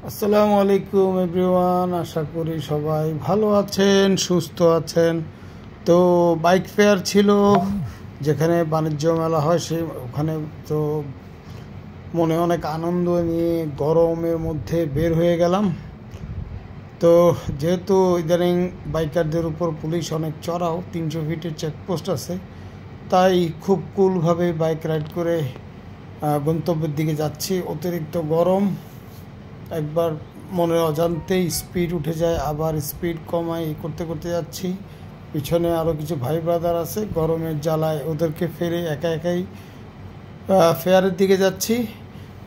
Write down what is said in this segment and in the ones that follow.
আসসালামু আলাইকুম এভরিওয়ান, আশা করি সবাই ভালো আছেন, সুস্থ আছেন। তো বাইক ফেয়ার ছিল, যেখানে বাণিজ্য মেলা হয় ওখানে। তো মনে অনেক আনন্দ নিয়ে গরমের মধ্যে বের হয়ে গেলাম। তো যেহেতু ইদানিং বাইকারদের উপর পুলিশ অনেক চড়াও, 300 ফিটের চেকপোস্ট আছে, তাই খুব কুলভাবে বাইক রাইড করে গন্তব্যের দিকে যাচ্ছি। অতিরিক্ত গরম, একবার মনের অজান্তেই স্পিড উঠে যায়, আবার স্পিড কমাই, করতে করতে যাচ্ছি। পিছনে আরও কিছু ভাই ব্রাদার আছে, গরমের জ্বালায় ওদেরকে ফেরে একা একাই ফেয়ারের দিকে যাচ্ছি।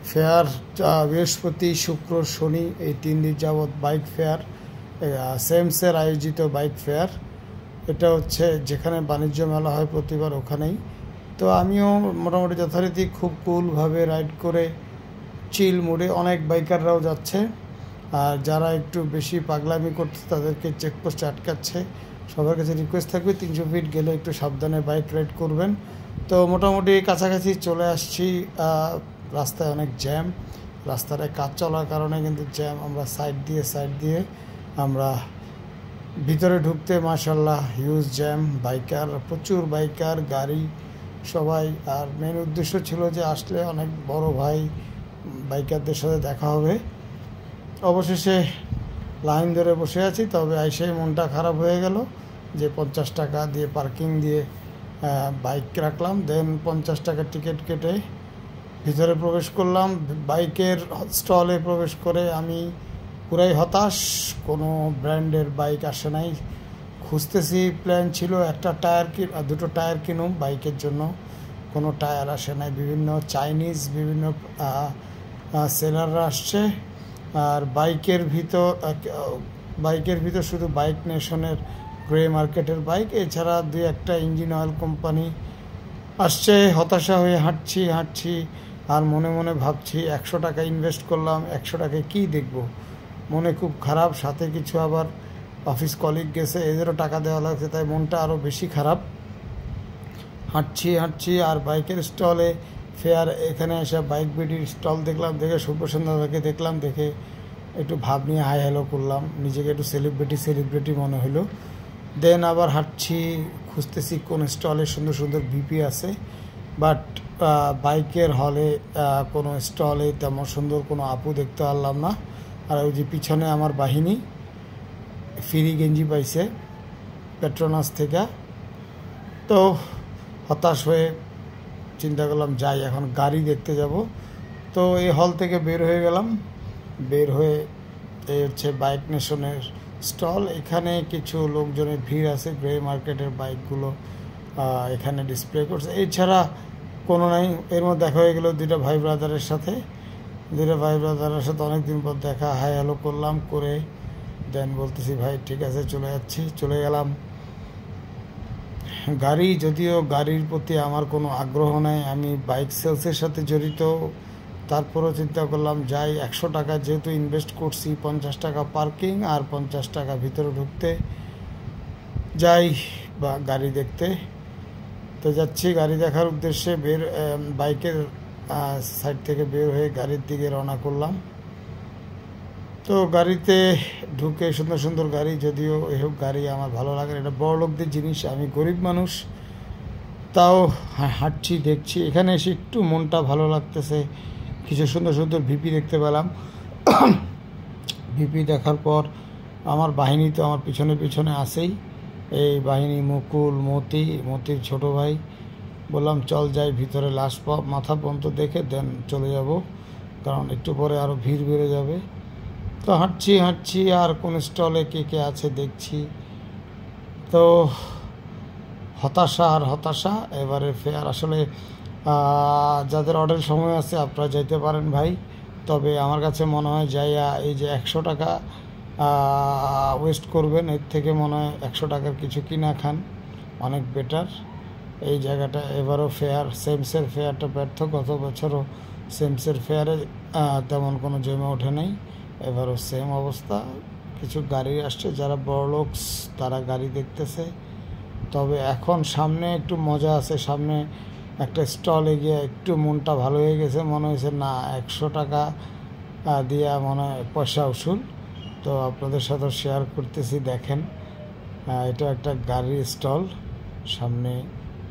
ফেয়ার বৃহস্পতি, শুক্র, শনি এই 3 দিন যাবৎ বাইক ফেয়ার, সেমসের আয়োজিত বাইক ফেয়ার। এটা হচ্ছে যেখানে বাণিজ্য মেলা হয় প্রতিবার, ওখানেই। তো আমিও মোটামুটি যথারীতি খুব কুলভাবে রাইড করে চিল মোডে, অনেক বাইকাররাও যাচ্ছে। আর যারা একটু বেশি পাগলামি করছে তাদেরকে চেকপোস্টে আটকাচ্ছে। সবার কাছে রিকোয়েস্ট থাকবে 300 ফিট গেলে একটু সাবধানে বাইক রাইড করবেন। তো মোটামুটি কাছাকাছি চলে আসছি। রাস্তায় অনেক জ্যাম, রাস্তাটায় কাজ চলার কারণে কিন্তু জ্যাম। আমরা সাইড দিয়ে আমরা ভিতরে ঢুকতে মাশাল্লাহ হিউজ জ্যাম, বাইকার, প্রচুর বাইকার, গাড়ি, সবাই। আর মেন উদ্দেশ্য ছিল যে আসলে অনেক বড় ভাই বাইকারদের সাথে দেখা হবে। অবশেষে লাইন ধরে বসে আছি, তবে আইসেই মনটা খারাপ হয়ে গেল যে 50 টাকা দিয়ে পার্কিং দিয়ে বাইক রাখলাম। দেন 50 টাকা টিকিট কেটে ভিতরে প্রবেশ করলাম। বাইকের স্টলে প্রবেশ করে আমি পুরাই হতাশ, কোনো ব্র্যান্ডের বাইক আসে নাই। খুঁজতেছি, প্ল্যান ছিল দুটো টায়ার কিনুম বাইকের জন্য, কোনো টায়ার আসে নাই। বিভিন্ন চাইনিজ বিভিন্ন সেলাররা আসছে। আর বাইকের ভিতর শুধু বাইক নেশনের গ্রে মার্কেটের বাইক, এছাড়া 2-1টা ইঞ্জিন অয়েল কোম্পানি আসছে। হতাশা হয়ে হাঁটছি আর মনে মনে ভাবছি 100 টাকা ইনভেস্ট করলাম, 100 টাকায় কী দেখব। মনে খুব খারাপ, সাথে কিছু আবার অফিস কলিগ গেছে, এদেরও টাকা দেওয়া লাগছে, তাই মনটা আরও বেশি খারাপ। হাঁটছি আর বাইকের স্টলে ফেয়ার, এখানে এসে বাইক বিডির স্টল দেখলাম, দেখে সুপ্রসন্নদাকে দেখলাম, দেখে একটু ভাব নিয়ে হাই হ্যালো করলাম, নিজেকে একটু সেলিব্রিটি মনে হলো। দেন আবার হাঁটছি, খুঁজতেছি কোন স্টলে সুন্দর সুন্দর বিপি আছে, বাট বাইকের হলে কোনো স্টলে তেমন সুন্দর কোনো আপু দেখতে পারলাম না। আর ওই যে পিছনে আমার বাহিনী ফ্রি গেঞ্জি পাইছে পেট্রোনাস থেকে। তো হতাশ হয়ে চিন্তা করলাম যাই, এখন গাড়ি দেখতে যাব। তো এই হল থেকে বের হয়ে গেলাম। বের হয়ে এই হচ্ছে বাইক নেশনের স্টল। এখানে কিছু লোকজনের ভিড় আছে, গ্রে মার্কেটের বাইকগুলো এখানে ডিসপ্লে করছে, এছাড়া কোনো নাই। এর মধ্যে দেখা হয়ে গেল দুইটা ভাই ব্রাদারের সাথে অনেকদিন পর দেখা, হাই হ্যালো করলাম, করে দেন বলতেছি ভাই ঠিক আছে চলে গেলাম। যদিও গাড়ির প্রতি আমার কোনো আগ্রহ নাই, আমি বাইক সেলসের সাথে জড়িত, তারপরও চিন্তা করলাম যাই, 100 টাকা যেহেতু ইনভেস্ট করছি, 50 টাকা পার্কিং আর 50 টাকা ভিতরে ঢুকতে, যাই বা গাড়ি দেখতে। তো যাচ্ছি গাড়ি দেখার উদ্দেশ্যে, বাইকের সাইড থেকে বের হয়ে গাড়ির দিকে রওনা করলাম। তো গাড়িতে ঢুকে সুন্দর সুন্দর গাড়ি, যদিও এসব গাড়ি আমার ভালো লাগে, এটা বড় লোকদের জিনিস, আমি গরিব মানুষ, তাও হাঁটছি দেখছি। এখানে এসে একটু মনটা ভালো লাগতেছে, কিছু সুন্দর সুন্দর ভিপি দেখতে পেলাম। ভিপি দেখার পর আমার বাহিনী তো আমার পিছনে আসেই, এই বাহিনী মতির ছোট ভাই, বললাম চল যাই ভিতরে, মাথা পর্যন্ত দেখে দেন চলে যাব, কারণ একটু পরে আরও ভিড় বেড়ে যাবে। তো হাঁটছি আর কোন স্টলে কে আছে দেখছি। তো হতাশা। এবারে ফেয়ার আসলে যাদের অর্ডার সময় আছে আপনারা যাইতে পারেন ভাই, তবে আমার কাছে মনে হয় যাইয়া এই যে 100 টাকা ওয়েস্ট করবেন, এর থেকে মনে হয় 100 টাকার কিছু কিনা খান, অনেক বেটার এই জায়গাটা। এবারও সেমসের ফেয়ারটা ব্যর্থ, গত বছরও সেমসের ফেয়ারে তেমন কোনো জমে ওঠে নাই, এবারও সেম অবস্থা। কিছু গাড়ি আসছে, যারা বড় লোক তারা গাড়ি দেখতেছে। তবে এখন সামনে একটু মজা আছে, সামনে একটা স্টলে গিয়ে একটু মনটা ভালো হয়ে গেছে, মনে হয়েছে না 100 টাকা দিয়া মনে হয় পয়সা উসুল। তো আপনাদের সাথে শেয়ার করতেছি, দেখেন এটা একটা গাড়ির স্টল, সামনে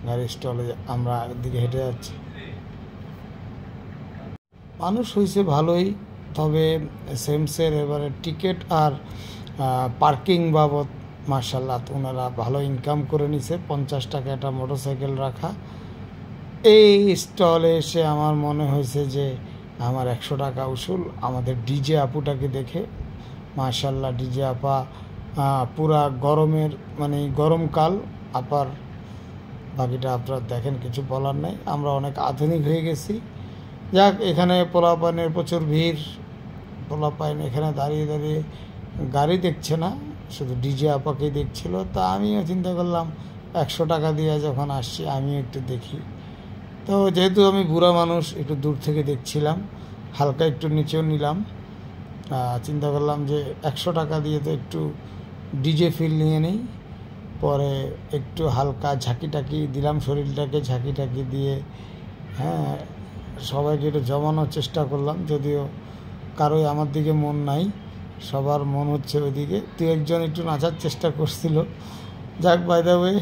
গাড়ির স্টলে আমরা দিকে হেঁটে যাচ্ছি। মানুষ হয়েছে ভালোই, তবে সেমসের এবারে টিকিট আর পার্কিং বাবদ মার্শাল্লাহ ওনারা ভালো ইনকাম করে নিছে। 50 টাকা একটা মোটরসাইকেল রাখা। এই স্টলে এসে আমার মনে হয়েছে যে আমার 100 টাকা উসুল। আমাদের ডিজে আপুটাকে দেখে মার্শাল্লাহ, ডিজে আপা পুরা গরমের মানে গরমকাল আপার, বাকিটা আপনারা দেখেন, কিছু বলার নেই। আমরা অনেক আধুনিক হয়ে গেছি। যাক, এখানে পোলাপাইনের প্রচুর ভিড়। পোলাপাইন এখানে দাঁড়িয়ে দাঁড়িয়ে গাড়ি দেখছে না, শুধু ডিজে আপাকেই দেখছিল। তা আমিও চিন্তা করলাম 100 টাকা দিয়ে যখন আসছি আমিও একটু দেখি। তো যেহেতু আমি বুড়া মানুষ, একটু দূর থেকে দেখছিলাম, হালকা একটু নিচেও নিলাম। চিন্তা করলাম যে 100 টাকা দিয়ে তো একটু ডিজে ফিল নিয়ে নেই। পরে একটু হালকা ঝাঁকি টাকি দিলাম, শরীরটাকে ঝাঁকি টাকি দিয়ে সবাইকে একটু জমানোর চেষ্টা করলাম। যদিও কারোই আমার দিকে মন নাই, সবার মন হচ্ছে ওইদিকে। 2-1 জন একটু নাচার চেষ্টা করছিল। যাক, বাই দ্য ওয়ে।